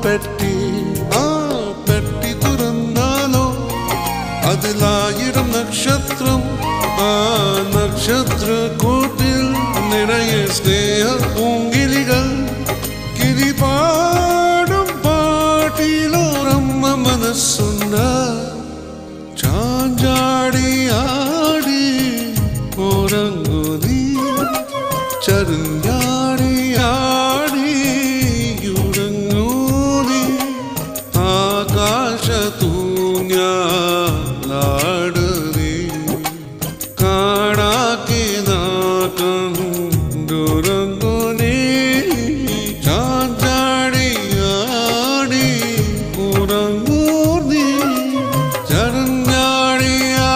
പെട്ടി പെട്ടി തുറന്നാലോ അതിലായിരം നക്ഷത്രം നക്ഷത്ര കൂട്ടിൽ നിറയെ സ്നേഹ പൂങ്കിളികൾ കിളിപാടും പാട്ടിലോരമ്മ മനസ്സുണ്ട് ചാഞ്ചാടി ആടി ഉറങ്ങു നീ ചരുന്ന